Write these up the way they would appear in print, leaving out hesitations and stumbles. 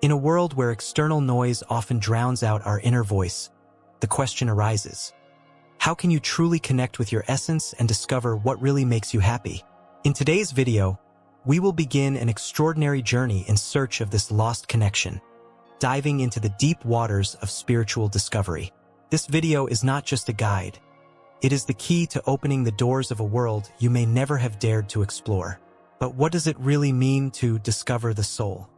In a world where external noise often drowns out our inner voice, the question arises: how can you truly connect with your essence and discover what really makes you happy? In today's video, we will begin an extraordinary journey in search of this lost connection, diving into the deep waters of spiritual discovery. This video is not just a guide. It is the key to opening the doors of a world you may never have dared to explore. But what does it really mean to discover the soul?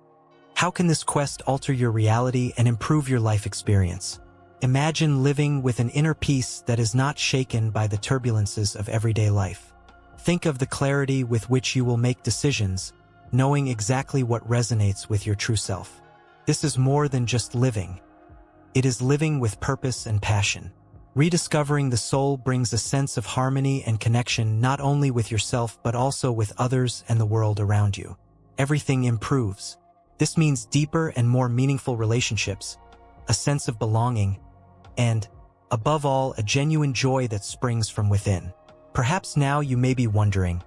How can this quest alter your reality and improve your life experience? Imagine living with an inner peace that is not shaken by the turbulences of everyday life. Think of the clarity with which you will make decisions, knowing exactly what resonates with your true self. This is more than just living. It is living with purpose and passion. Rediscovering the soul brings a sense of harmony and connection not only with yourself but also with others and the world around you. Everything improves. This means deeper and more meaningful relationships, a sense of belonging, and, above all, a genuine joy that springs from within. Perhaps now you may be wondering,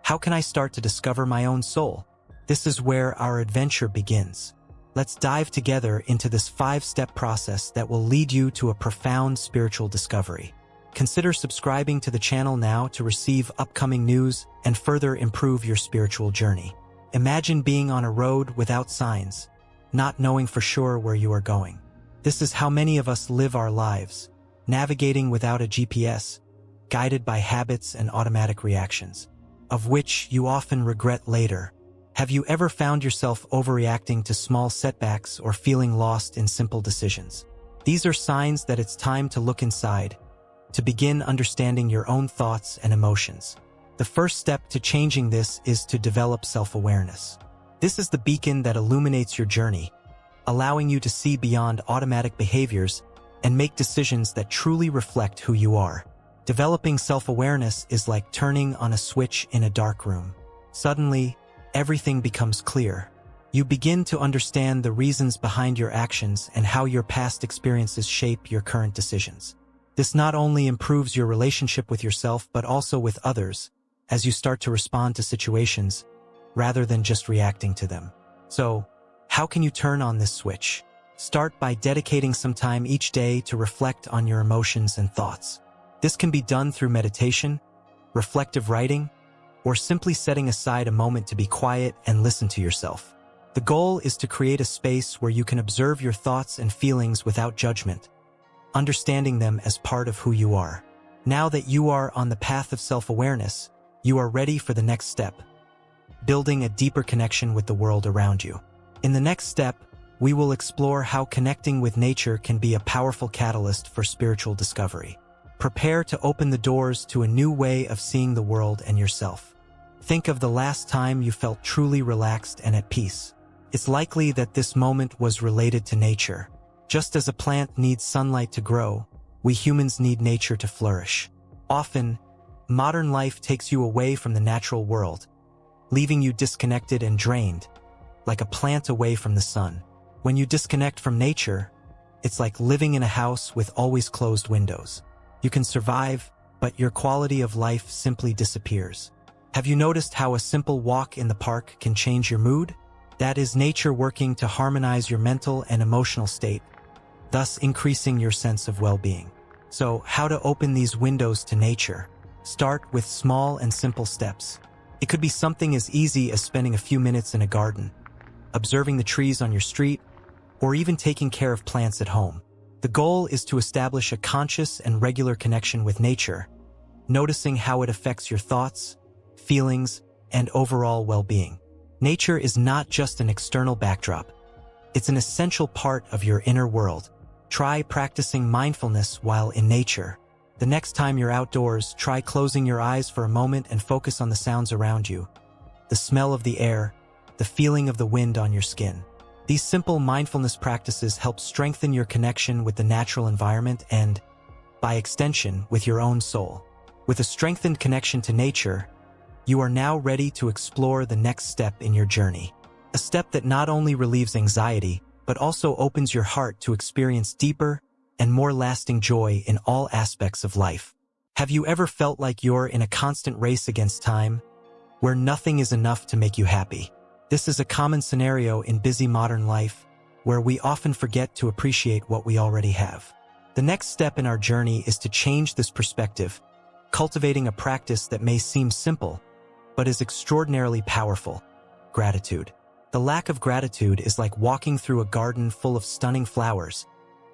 how can I start to discover my own soul? This is where our adventure begins. Let's dive together into this 5-step process that will lead you to a profound spiritual discovery. Consider subscribing to the channel now to receive upcoming news and further improve your spiritual journey. Imagine being on a road without signs, not knowing for sure where you are going. This is how many of us live our lives, navigating without a GPS, guided by habits and automatic reactions, of which you often regret later. Have you ever found yourself overreacting to small setbacks or feeling lost in simple decisions? These are signs that it's time to look inside, to begin understanding your own thoughts and emotions. The first step to changing this is to develop self-awareness. This is the beacon that illuminates your journey, allowing you to see beyond automatic behaviors and make decisions that truly reflect who you are. Developing self-awareness is like turning on a switch in a dark room. Suddenly, everything becomes clear. You begin to understand the reasons behind your actions and how your past experiences shape your current decisions. This not only improves your relationship with yourself but also with others, as you start to respond to situations rather than just reacting to them. So, how can you turn on this switch? Start by dedicating some time each day to reflect on your emotions and thoughts. This can be done through meditation, reflective writing, or simply setting aside a moment to be quiet and listen to yourself. The goal is to create a space where you can observe your thoughts and feelings without judgment, understanding them as part of who you are. Now that you are on the path of self-awareness, you are ready for the next step, building a deeper connection with the world around you. In the next step, we will explore how connecting with nature can be a powerful catalyst for spiritual discovery. Prepare to open the doors to a new way of seeing the world and yourself. Think of the last time you felt truly relaxed and at peace. It's likely that this moment was related to nature. Just as a plant needs sunlight to grow, we humans need nature to flourish. Often, modern life takes you away from the natural world, leaving you disconnected and drained, like a plant away from the sun. When you disconnect from nature, it's like living in a house with always closed windows. You can survive, but your quality of life simply disappears. Have you noticed how a simple walk in the park can change your mood? That is nature working to harmonize your mental and emotional state, thus increasing your sense of well-being. So, how to open these windows to nature? Start with small and simple steps. It could be something as easy as spending a few minutes in a garden, observing the trees on your street, or even taking care of plants at home. The goal is to establish a conscious and regular connection with nature, noticing how it affects your thoughts, feelings, and overall well-being. Nature is not just an external backdrop. It's an essential part of your inner world. Try practicing mindfulness while in nature. The next time you're outdoors, try closing your eyes for a moment and focus on the sounds around you, the smell of the air, the feeling of the wind on your skin. These simple mindfulness practices help strengthen your connection with the natural environment and, by extension, with your own soul. With a strengthened connection to nature, you are now ready to explore the next step in your journey. A step that not only relieves anxiety, but also opens your heart to experience deeper and more lasting joy in all aspects of life. Have you ever felt like you're in a constant race against time, where nothing is enough to make you happy? This is a common scenario in busy modern life, where we often forget to appreciate what we already have. The next step in our journey is to change this perspective, cultivating a practice that may seem simple, but is extraordinarily powerful: gratitude. The lack of gratitude is like walking through a garden full of stunning flowers,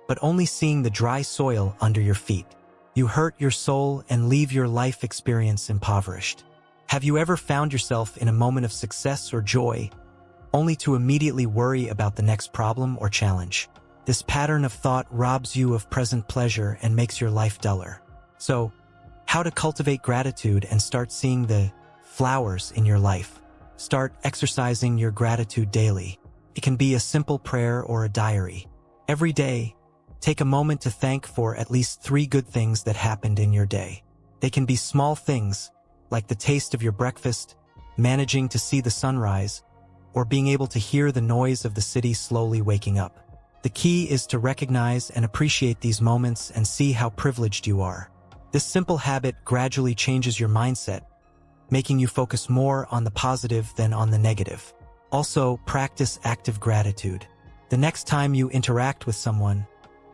but only seeing the dry soil under your feet. You hurt your soul and leave your life experience impoverished. Have you ever found yourself in a moment of success or joy, only to immediately worry about the next problem or challenge? This pattern of thought robs you of present pleasure and makes your life duller. So, how to cultivate gratitude and start seeing the flowers in your life? Start exercising your gratitude daily. It can be a simple prayer or a diary. Every day, take a moment to thank for at least 3 good things that happened in your day. They can be small things, like the taste of your breakfast, managing to see the sunrise, or being able to hear the noise of the city slowly waking up. The key is to recognize and appreciate these moments and see how privileged you are. This simple habit gradually changes your mindset, making you focus more on the positive than on the negative. Also, practice active gratitude. The next time you interact with someone,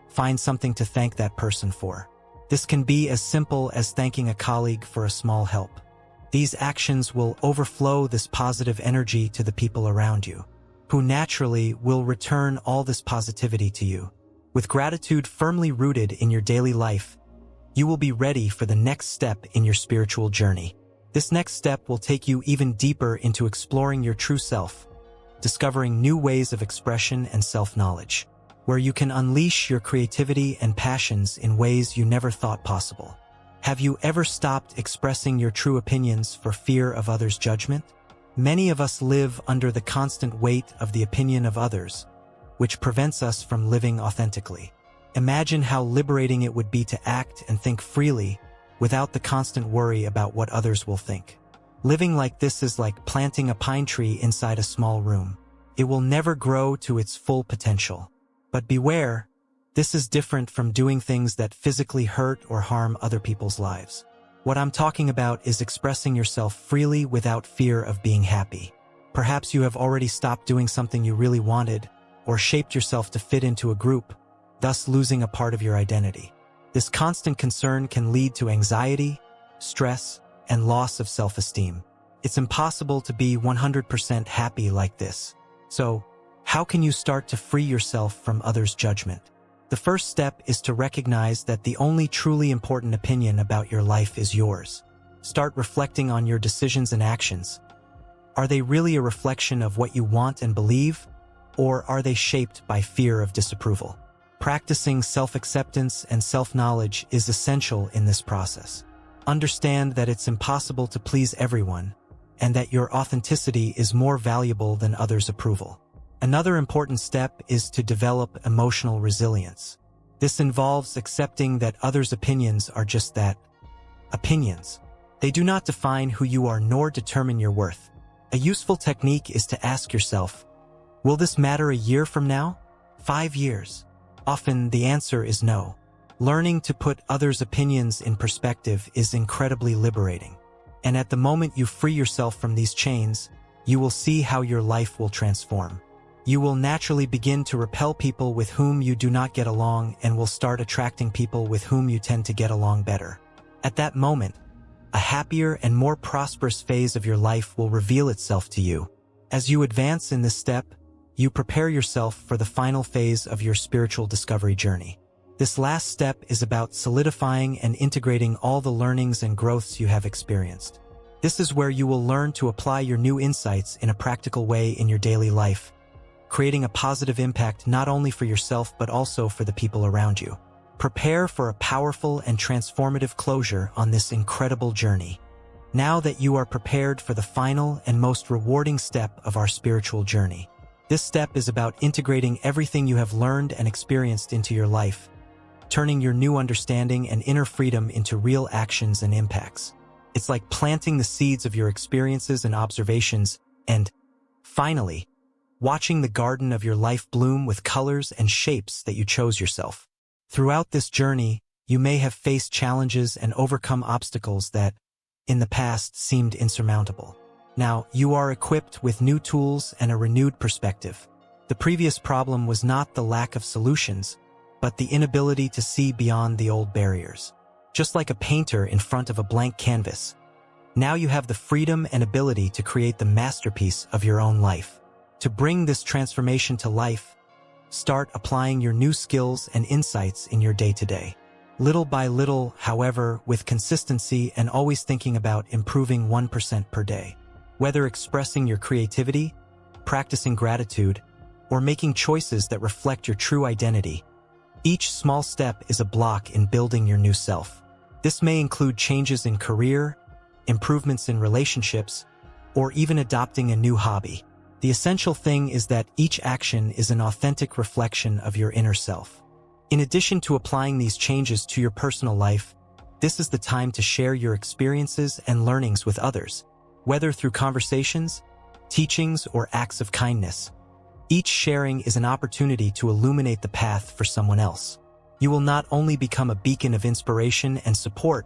find something to thank that person for. This can be as simple as thanking a colleague for a small help. These actions will overflow this positive energy to the people around you, who naturally will return all this positivity to you. With gratitude firmly rooted in your daily life, you will be ready for the next step in your spiritual journey. This next step will take you even deeper into exploring your true self, discovering new ways of expression and self-knowledge, where you can unleash your creativity and passions in ways you never thought possible. Have you ever stopped expressing your true opinions for fear of others' judgment? Many of us live under the constant weight of the opinion of others, which prevents us from living authentically. Imagine how liberating it would be to act and think freely without the constant worry about what others will think. Living like this is like planting a pine tree inside a small room. It will never grow to its full potential. But beware, this is different from doing things that physically hurt or harm other people's lives. What I'm talking about is expressing yourself freely without fear of being happy. Perhaps you have already stopped doing something you really wanted, or shaped yourself to fit into a group, thus losing a part of your identity. This constant concern can lead to anxiety, stress, and loss of self-esteem. It's impossible to be 100% happy like this. So, how can you start to free yourself from others' judgment? The first step is to recognize that the only truly important opinion about your life is yours. Start reflecting on your decisions and actions. Are they really a reflection of what you want and believe, or are they shaped by fear of disapproval? Practicing self-acceptance and self-knowledge is essential in this process. Understand that it's impossible to please everyone, and that your authenticity is more valuable than others' approval. Another important step is to develop emotional resilience. This involves accepting that others' opinions are just that, opinions. They do not define who you are nor determine your worth. A useful technique is to ask yourself, will this matter a year from now? 5 years? Often the answer is no. Learning to put others' opinions in perspective is incredibly liberating. And at the moment you free yourself from these chains, you will see how your life will transform. You will naturally begin to repel people with whom you do not get along and will start attracting people with whom you tend to get along better. At that moment, a happier and more prosperous phase of your life will reveal itself to you. As you advance in this step, you prepare yourself for the final phase of your spiritual discovery journey. This last step is about solidifying and integrating all the learnings and growths you have experienced. This is where you will learn to apply your new insights in a practical way in your daily life, creating a positive impact not only for yourself but also for the people around you. Prepare for a powerful and transformative closure on this incredible journey. Now that you are prepared for the final and most rewarding step of our spiritual journey. This step is about integrating everything you have learned and experienced into your life, turning your new understanding and inner freedom into real actions and impacts. It's like planting the seeds of your experiences and observations and, finally, watching the garden of your life bloom with colors and shapes that you chose yourself. Throughout this journey, you may have faced challenges and overcome obstacles that, in the past, seemed insurmountable. Now, you are equipped with new tools and a renewed perspective. The previous problem was not the lack of solutions, but the inability to see beyond the old barriers. Just like a painter in front of a blank canvas, now you have the freedom and ability to create the masterpiece of your own life. To bring this transformation to life, start applying your new skills and insights in your day-to-day. Little by little, however, with consistency and always thinking about improving 1% per day. Whether expressing your creativity, practicing gratitude, or making choices that reflect your true identity, each small step is a block in building your new self. This may include changes in career, improvements in relationships, or even adopting a new hobby. The essential thing is that each action is an authentic reflection of your inner self. In addition to applying these changes to your personal life, this is the time to share your experiences and learnings with others, whether through conversations, teachings, or acts of kindness. Each sharing is an opportunity to illuminate the path for someone else. You will not only become a beacon of inspiration and support,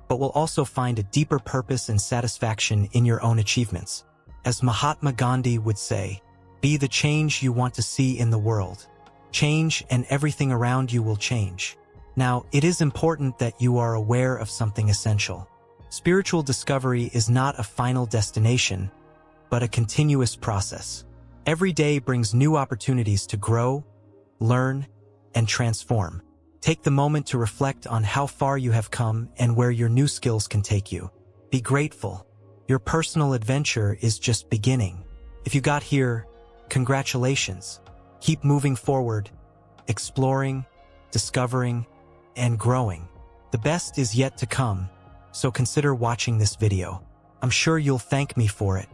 but will also find a deeper purpose and satisfaction in your own achievements. As Mahatma Gandhi would say, be the change you want to see in the world. Change and everything around you will change. Now, it is important that you are aware of something essential. Spiritual discovery is not a final destination, but a continuous process. Every day brings new opportunities to grow, learn, and transform. Take the moment to reflect on how far you have come and where your new skills can take you. Be grateful. Your personal adventure is just beginning. If you got here, congratulations. Keep moving forward, exploring, discovering, and growing. The best is yet to come, so consider watching this video. I'm sure you'll thank me for it.